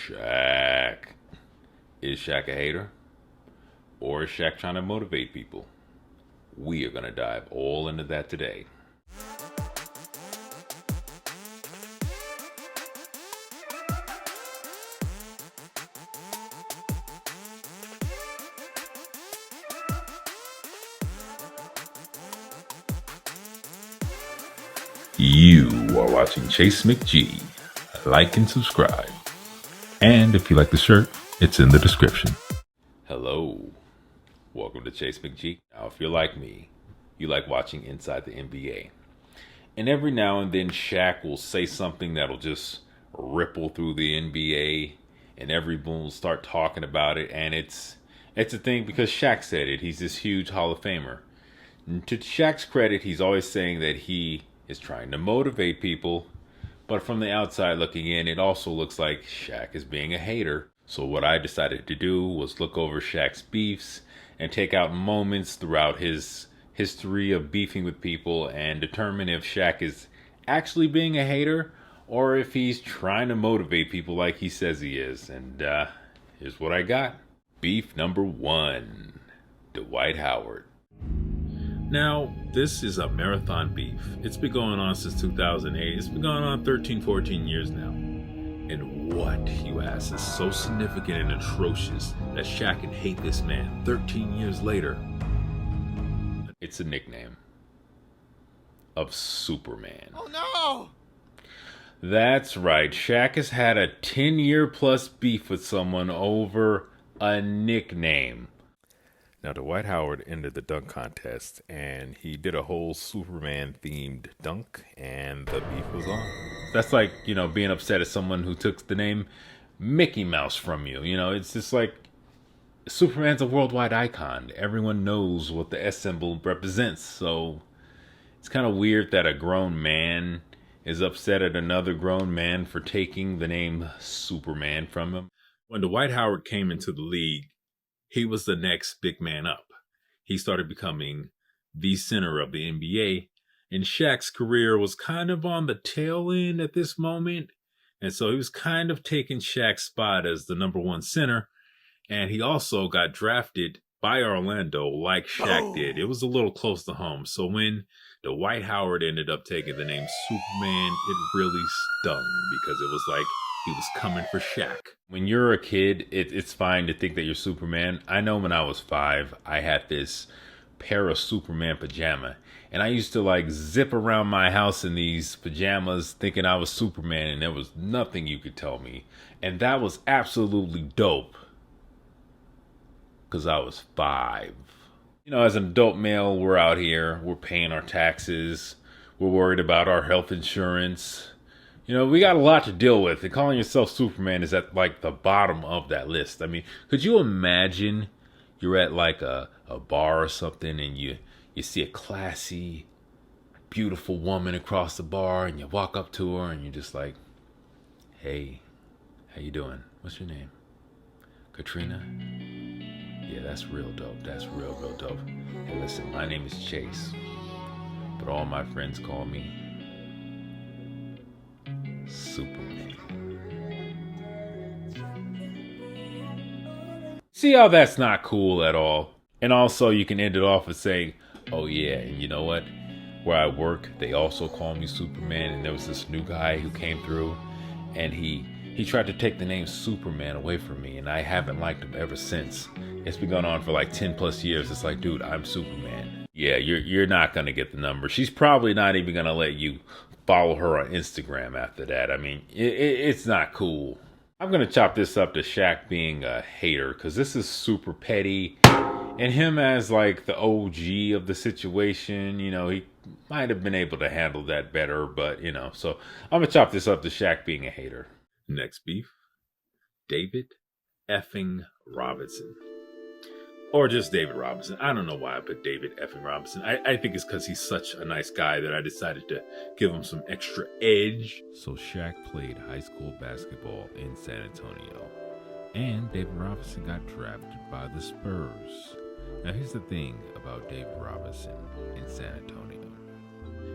Shaq. Is Shaq a hater? Or is Shaq trying to motivate people? We are going to dive all into that today. You are watching ChaseMcG. Like and subscribe. And if you like the shirt, it's in the description. Hello. Welcome to ChaseMcG. Now, if you're like me, you like watching inside the NBA. And every now and then, Shaq will say something that'll just ripple through the NBA, and everyone will start talking about it. And it's a thing because Shaq said it. He's this huge Hall of Famer. And to Shaq's credit, he's always saying that he is trying to motivate people. But from the outside looking in, it also looks like Shaq is being a hater. So what I decided to do was look over Shaq's beefs and take out moments throughout his history of beefing with people and determine if Shaq is actually being a hater or if he's trying to motivate people like he says he is. And here's what I got. Beef number 1, Dwight Howard. Now, this is a marathon beef. It's been going on since 2008. It's been going on 13, 14 years now. And what, you ask, is so significant and atrocious that Shaq can hate this man 13 years later? It's a nickname of Superman. Oh no! That's right. Shaq has had a 10-year plus beef with someone over a nickname. Now, Dwight Howard entered the dunk contest, and he did a whole Superman-themed dunk, and the beef was on. That's like, being upset at someone who took the name Mickey Mouse from you. It's just like Superman's a worldwide icon. Everyone knows what the S symbol represents, so it's kind of weird that a grown man is upset at another grown man for taking the name Superman from him. When Dwight Howard came into the league, he was the next big man up. He started becoming the center of the NBA, and Shaq's career was kind of on the tail end at this moment. And so he was kind of taking Shaq's spot as the number 1 center. And he also got drafted by Orlando like Shaq did. It was a little close to home. So when Dwight Howard ended up taking the name Superman, it really stung because it was like he was coming for Shaq. When you're a kid, it's fine to think that you're Superman. I know when I was 5, I had this pair of Superman pajama. And I used to zip around my house in these pajamas thinking I was Superman. And there was nothing you could tell me. And that was absolutely dope. Because I was 5. As an adult male, we're out here. We're paying our taxes. We're worried about our health insurance. We got a lot to deal with, and calling yourself Superman is at the bottom of that list. I mean, could you imagine you're at a bar or something and you see a classy, beautiful woman across the bar and you walk up to her and you're just like, hey, how you doing? What's your name? Katrina? Yeah, that's real dope. That's real dope. Hey, listen, my name is Chase, but all my friends call me Superman. See how that's not cool at all? And also you can end it off with saying, oh yeah, and you know what? Where I work, they also call me Superman, and there was this new guy who came through and he tried to take the name Superman away from me, and I haven't liked him ever since. It's been going on for 10 plus years. It's like, dude, I'm Superman. Yeah, you're not gonna get the number. She's probably not even gonna let you follow her on Instagram after that. I mean, it's not cool. I'm going to chop this up to Shaq being a hater because this is super petty. And him as the OG of the situation, he might have been able to handle that better. But, so I'm going to chop this up to Shaq being a hater. Next beef, David effing Robinson. Or just David Robinson. I don't know why I put David effing Robinson. I think it's because he's such a nice guy that I decided to give him some extra edge. So Shaq played high school basketball in San Antonio. And David Robinson got drafted by the Spurs. Now here's the thing about David Robinson in San Antonio.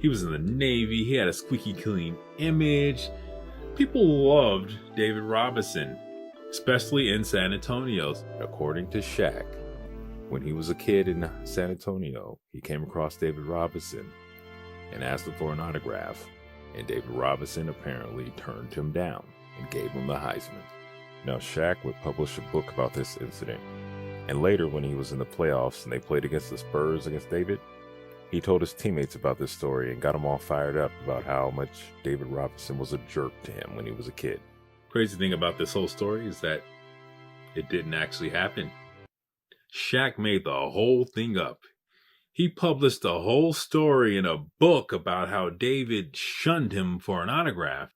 He was in the Navy. He had a squeaky clean image. People loved David Robinson. especially in San Antonio. According to Shaq, when he was a kid in San Antonio, he came across David Robinson and asked him for an autograph, and David Robinson apparently turned him down and gave him the Heisman. Now, Shaq would publish a book about this incident, and later when he was in the playoffs and they played against the Spurs against David, he told his teammates about this story and got them all fired up about how much David Robinson was a jerk to him when he was a kid. Crazy thing about this whole story is that it didn't actually happen. Shaq made the whole thing up. He published the whole story in a book about how David shunned him for an autograph.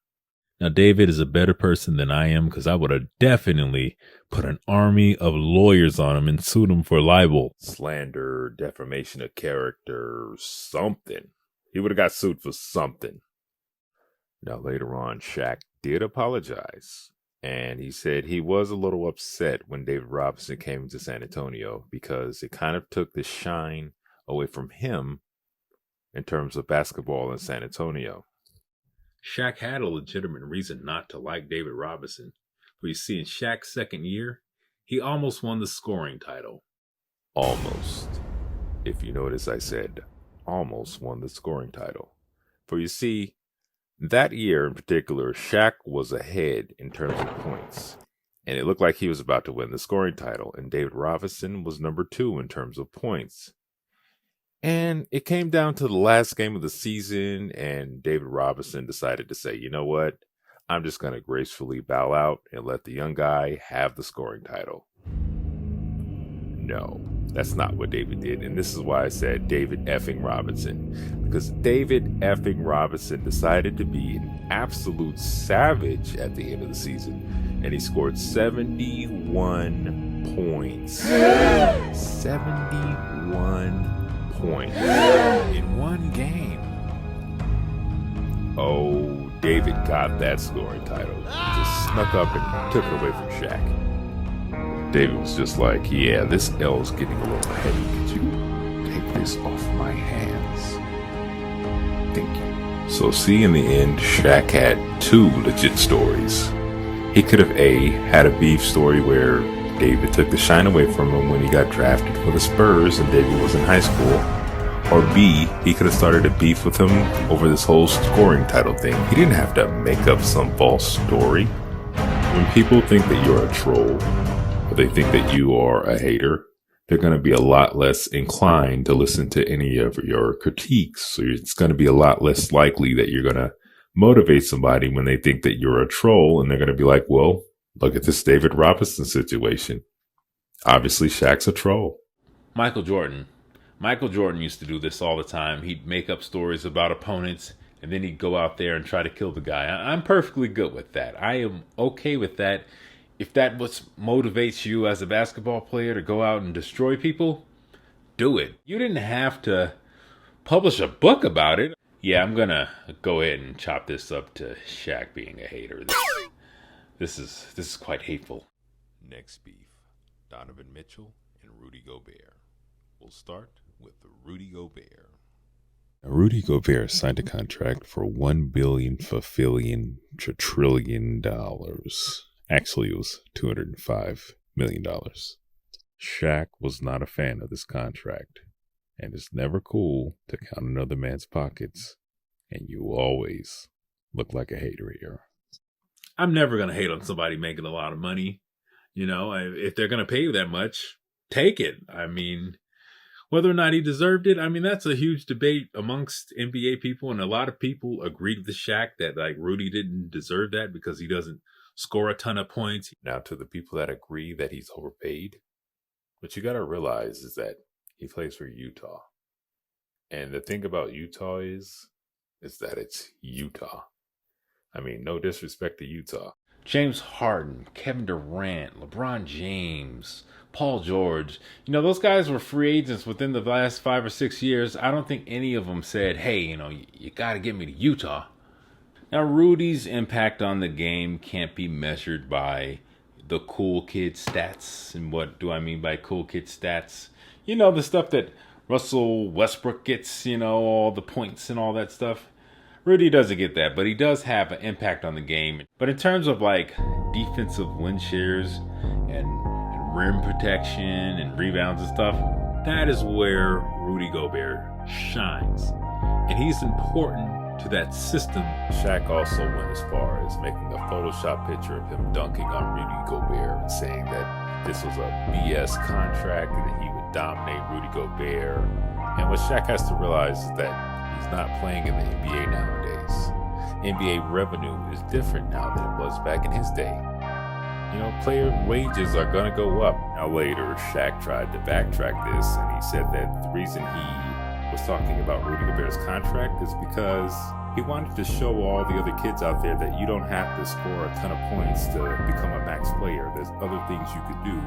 Now, David is a better person than I am, because I would have definitely put an army of lawyers on him and sued him for libel, slander, defamation of character, something. He would have got sued for something. Now, later on, Shaq did apologize, and he said he was a little upset when David Robinson came to San Antonio because it kind of took the shine away from him in terms of basketball in San Antonio. Shaq had a legitimate reason not to like David Robinson. But you see, in Shaq's second year, he almost won the scoring title. Almost. If you notice, I said almost won the scoring title. For you see, that year in particular, Shaq was ahead in terms of points. And it looked like he was about to win the scoring title. And David Robinson was number 2 in terms of points. And it came down to the last game of the season, and David Robinson decided to say, you know what? I'm just going to gracefully bow out and let the young guy have the scoring title. No, that's not what David did. And this is why I said David effing Robinson. Because David effing Robinson decided to be an absolute savage at the end of the season. And he scored 71 points. 71 points in one game. Oh, David got that scoring title. Just snuck up and took it away from Shaq. David was just like, yeah, this L's getting a little heavy. Could you take this off my hands? Thank you. So see, in the end, Shaq had 2 legit stories. He could have A, had a beef story where David took the shine away from him when he got drafted for the Spurs and David was in high school. Or B, he could have started a beef with him over this whole scoring title thing. He didn't have to make up some false story. When people think that you're a troll, or they think that you are a hater, they're going to be a lot less inclined to listen to any of your critiques. So it's going to be a lot less likely that you're going to motivate somebody when they think that you're a troll, and they're going to be like, well, look at this David Robinson situation. Obviously, Shaq's a troll. Michael Jordan used to do this all the time. He'd make up stories about opponents, and then he'd go out there and try to kill the guy. I'm perfectly good with that. I am okay with that. If that what motivates you as a basketball player to go out and destroy people, do it. You didn't have to publish a book about it. Yeah, I'm going to go ahead and chop this up to Shaq being a hater. This is quite hateful. Next beef, Donovan Mitchell and Rudy Gobert. We'll start with Rudy Gobert. Rudy Gobert signed a contract for $1 billion trillion. Actually, it was $205 million. Shaq was not a fan of this contract, and it's never cool to count another man's pockets, and you always look like a hater here. I'm never going to hate on somebody making a lot of money. You know, if they're going to pay you that much, take it. I mean, whether or not he deserved it, I mean, that's a huge debate amongst NBA people. And a lot of people agreed with Shaq that, like, Rudy didn't deserve that because he doesn't score a ton of points. Now, to the people that agree that he's overpaid, what you got to realize is that he plays for Utah. And the thing about Utah is that it's Utah. I mean, no disrespect to Utah. James Harden, Kevin Durant, LeBron James, Paul George. You know, those guys were free agents within the last 5 or 6 years. I don't think any of them said, hey, you know, you got to get me to Utah. Now, Rudy's impact on the game can't be measured by the cool kid stats. And what do I mean by cool kid stats? You know, the stuff that Russell Westbrook gets, you know, all the points and all that stuff. Rudy doesn't get that, but he does have an impact on the game. But in terms of like defensive win shares and rim protection and rebounds and stuff, that is where Rudy Gobert shines. And he's important to that system. Shaq also went as far as making a Photoshop picture of him dunking on Rudy Gobert and saying that this was a BS contract and that he would dominate Rudy Gobert. And what Shaq has to realize is that he's not playing in the NBA nowadays. NBA revenue is different now than it was back in his day. You know, player wages are going to go up. Now later, Shaq tried to backtrack this, and he said that the reason he was talking about Rudy Gobert's contract is because he wanted to show all the other kids out there that you don't have to score a ton of points to become a max player. There's other things you could do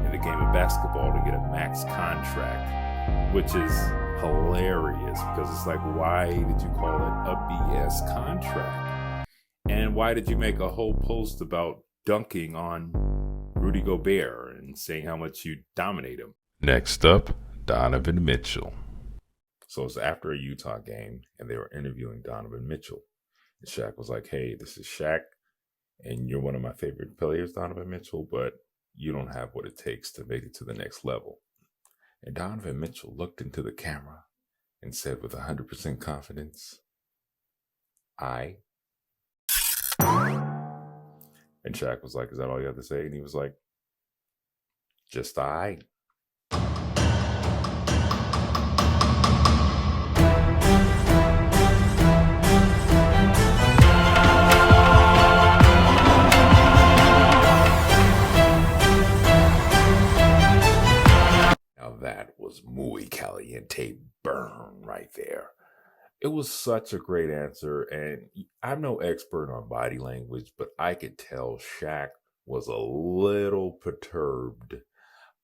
in the game of basketball to get a max contract, which is hilarious because it's like, why did you call it a BS contract? And why did you make a whole post about dunking on Rudy Gobert and saying how much you dominate him? Next up, Donovan Mitchell. So it's after a Utah game, and they were interviewing Donovan Mitchell. And Shaq was like, hey, this is Shaq, and you're one of my favorite players, Donovan Mitchell, but you don't have what it takes to make it to the next level. And Donovan Mitchell looked into the camera and said with 100% confidence, I. And Shaq was like, is that all you have to say? And he was like, just I. That was muy caliente burn right there. It was such a great answer, and I'm no expert on body language, but I could tell Shaq was a little perturbed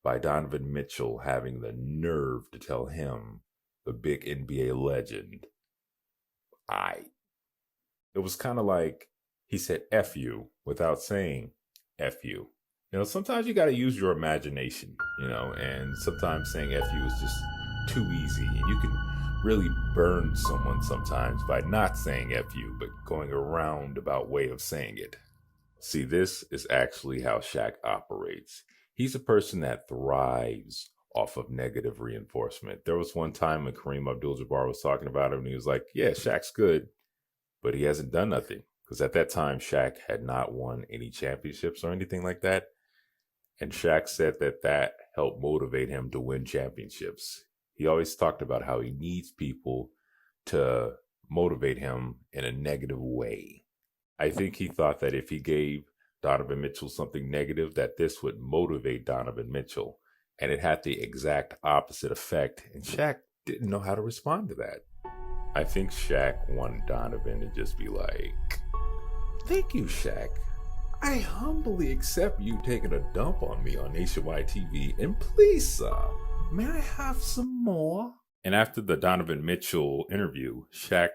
by Donovan Mitchell having the nerve to tell him, the big NBA legend, It was kind of like he said F you without saying F you. You know, sometimes you got to use your imagination, you know, and sometimes saying F you is just too easy. And you can really burn someone sometimes by not saying F you, but going a roundabout way of saying it. See, this is actually how Shaq operates. He's a person that thrives off of negative reinforcement. There was one time when Kareem Abdul-Jabbar was talking about him, and he was like, yeah, Shaq's good, but he hasn't done nothing. Because at that time, Shaq had not won any championships or anything like that. And Shaq said that helped motivate him to win championships. He always talked about how he needs people to motivate him in a negative way. I think he thought that if he gave Donovan Mitchell something negative, that this would motivate Donovan Mitchell. And it had the exact opposite effect. And Shaq didn't know how to respond to that. I think Shaq wanted Donovan to just be like, thank you, Shaq. I humbly accept you taking a dump on me on nationwide TV. And please, sir, may I have some more? And after the Donovan Mitchell interview, Shaq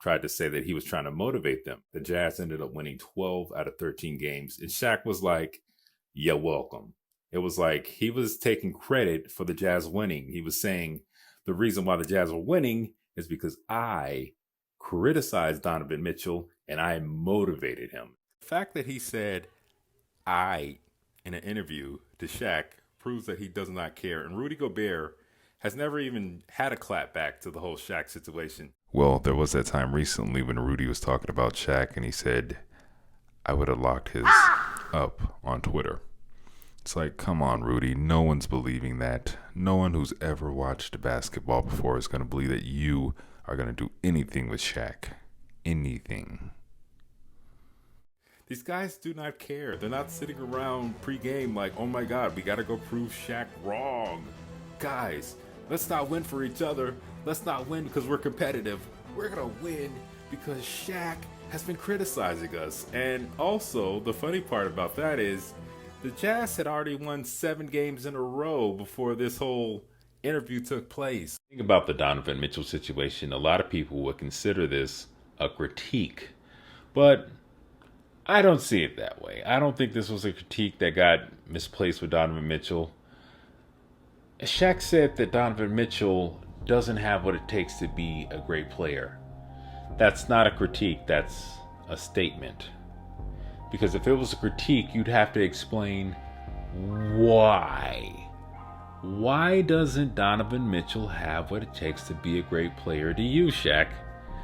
tried to say that he was trying to motivate them. The Jazz ended up winning 12 out of 13 games. And Shaq was like, you're welcome. It was like he was taking credit for the Jazz winning. He was saying the reason why the Jazz were winning is because I criticized Donovan Mitchell and I motivated him. The fact that he said I in an interview to Shaq proves that he does not care. And Rudy Gobert has never even had a clap back to the whole Shaq situation. Well, there was that time recently when Rudy was talking about Shaq and he said, I would have locked his up on Twitter. It's like, come on, Rudy. No one's believing that. No one who's ever watched basketball before is going to believe that you are going to do anything with Shaq. Anything. These guys do not care. They're not sitting around pregame like, oh my God, we got to go prove Shaq wrong. Guys, let's not win for each other. Let's not win because we're competitive. We're going to win because Shaq has been criticizing us. And also, the funny part about that is the Jazz had already won 7 games in a row before this whole interview took place. Think about the Donovan Mitchell situation. A lot of people would consider this a critique, but I don't see it that way. I don't think this was a critique that got misplaced with Donovan Mitchell. Shaq said that Donovan Mitchell doesn't have what it takes to be a great player. That's not a critique, that's a statement. Because if it was a critique, you'd have to explain why. Why doesn't Donovan Mitchell have what it takes to be a great player to you, Shaq?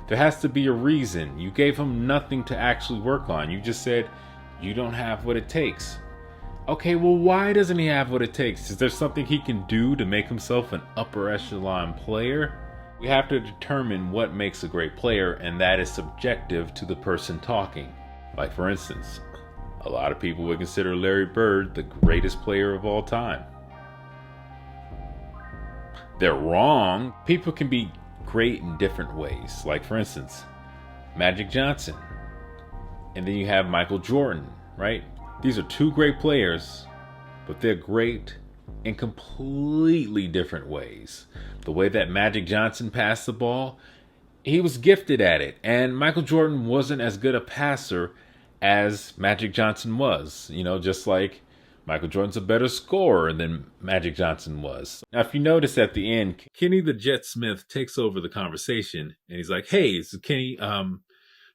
There has to be a reason. You gave him nothing to actually work on. You just said you don't have what it takes. Okay, well, why doesn't he have what it takes? Is there something he can do to make himself an upper echelon player? We have to determine what makes a great player, and that is subjective to the person talking. Like, for instance, a lot of people would consider Larry Bird the greatest player of all time. They're wrong. People can be great in different ways. Like, for instance, Magic Johnson. And then you have Michael Jordan, right? These are two great players, but they're great in completely different ways. The way that Magic Johnson passed the ball, he was gifted at it. And Michael Jordan wasn't as good a passer as Magic Johnson was. You know, just like Michael Jordan's a better scorer than Magic Johnson was. Now, if you notice at the end, Kenny the Jet Smith takes over the conversation and he's like, hey, so Kenny,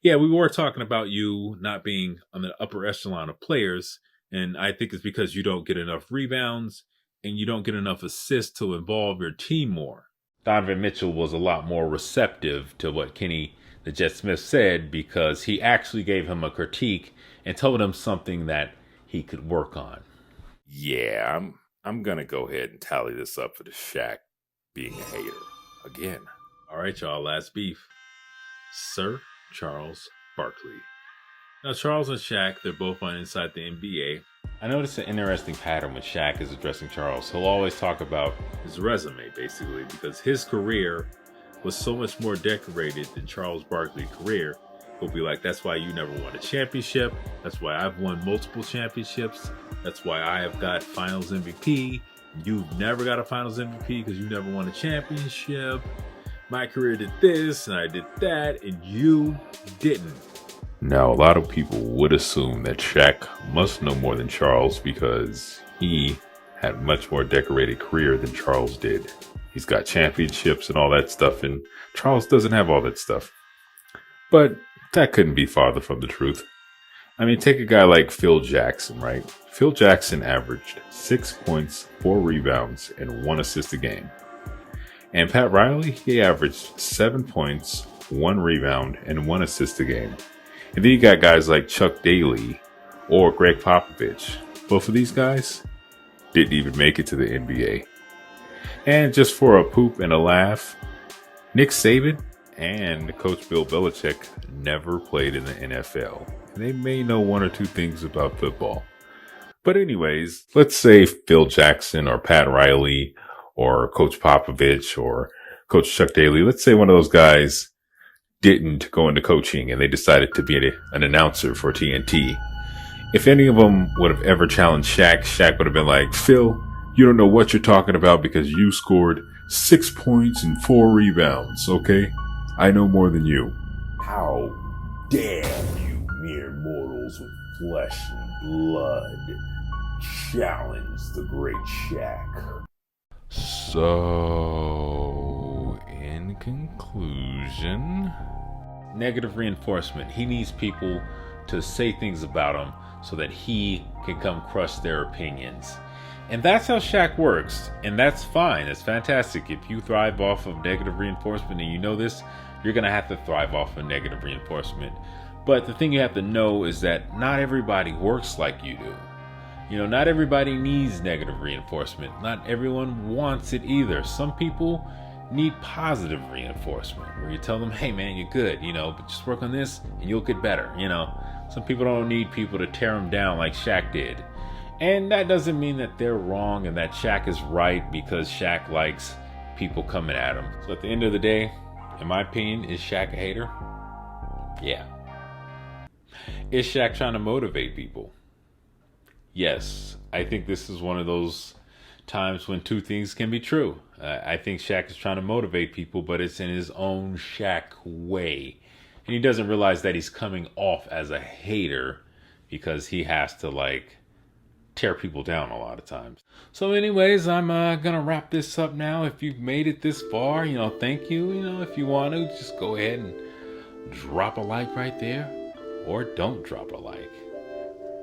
yeah, we were talking about you not being on the upper echelon of players. And I think it's because you don't get enough rebounds and you don't get enough assists to involve your team more. Donovan Mitchell was a lot more receptive to what Kenny the Jet Smith said because he actually gave him a critique and told him something that he could work on. Yeah, I'm gonna go ahead and tally this up for the Shaq being a hater again. All right, y'all, last beef. Sir Charles Barkley. Now, Charles and Shaq, they're both on Inside the NBA. I noticed an interesting pattern when Shaq is addressing Charles. He'll always talk about his resume, basically, because his career was so much more decorated than Charles Barkley's career. He'll be like, that's why you never won a championship. That's why I've won multiple championships. That's why I have got finals MVP. You've never got a finals MVP because you never won a championship. My career did this and I did that and you didn't. Now, a lot of people would assume that Shaq must know more than Charles because he had a much more decorated career than Charles did. He's got championships and all that stuff, and Charles doesn't have all that stuff. But that couldn't be farther from the truth. I mean, take a guy like Phil Jackson, right? Phil Jackson averaged 6 points, 4 rebounds, and 1 assist a game. And Pat Riley, he averaged 7 points, 1 rebound, and 1 assist a game. And then you got guys like Chuck Daly or Greg Popovich. Both of these guys didn't even make it to the NBA. And just for a poop and a laugh, Nick Saban and Coach Bill Belichick never played in the NFL. And they may know 1 or 2 things about football. But anyways, let's say Phil Jackson or Pat Riley or Coach Popovich or Coach Chuck Daly, let's say one of those guys didn't go into coaching and they decided to be an announcer for TNT. If any of them would have ever challenged Shaq, Shaq would have been like, Phil, you don't know what you're talking about because you scored 6 points and 4 rebounds, okay? I know more than you. How dare you mere mortals with flesh and blood challenge the great Shaq? So, in conclusion, negative reinforcement. He needs people to say things about him so that he can come crush their opinions. And that's how Shaq works. And that's fine. It's fantastic. If you thrive off of negative reinforcement and you know this, you're going to have to thrive off of negative reinforcement. But the thing you have to know is that not everybody works like you do. You know, not everybody needs negative reinforcement. Not everyone wants it either. Some people need positive reinforcement where you tell them, hey man, you're good, you know, but just work on this and you'll get better. You know, some people don't need people to tear them down like Shaq did. And that doesn't mean that they're wrong and that Shaq is right because Shaq likes people coming at him. So at the end of the day, in my opinion, is Shaq a hater? Yeah. Is Shaq trying to motivate people? Yes, I think this is one of those times when 2 things can be true. I think Shaq is trying to motivate people, but it's in his own Shaq way. And he doesn't realize that he's coming off as a hater because he has to like tear people down a lot of times. So anyways, I'm gonna wrap this up now. If you've made it this far, you know, thank you. You know, if you want to, just go ahead and drop a like right there, or don't drop a like,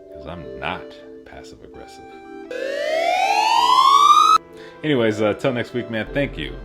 because I'm not passive aggressive. Anyways, till next week, man, thank you